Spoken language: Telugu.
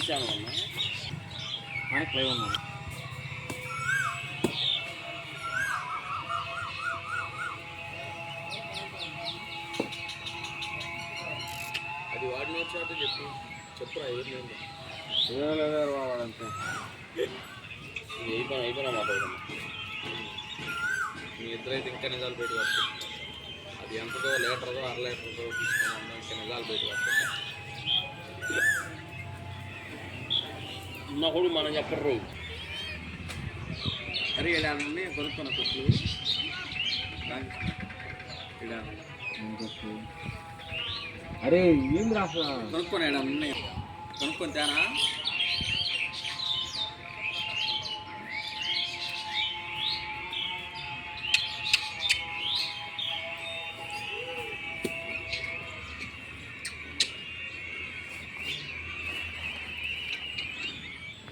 ఛానల్ అన్నా మనకి లైవ్ ఉన్నాను. అది వాడిన వచ్చాక చెప్పురా ఎవరు వాడంతే అయిపోయినా మాట్లాడడం. మీ ఇద్దరైతే ఇంకా నిజాలు బయటకు వస్తాయి. అది ఎంతదో లీటర్దో 1/2 లీటర్దో తీసుకున్నాం, ఇంకా నిజాలు బయటకు వస్తాయి. ఉన్న కూడా మనం చెప్పరు. అరే ఇలా నుండి కొనుక్కున్న కొట్లు అరే ఏం రాసా కొనుక్కొని ఇలా ఉన్నాయి, కొనుక్కొని తేనా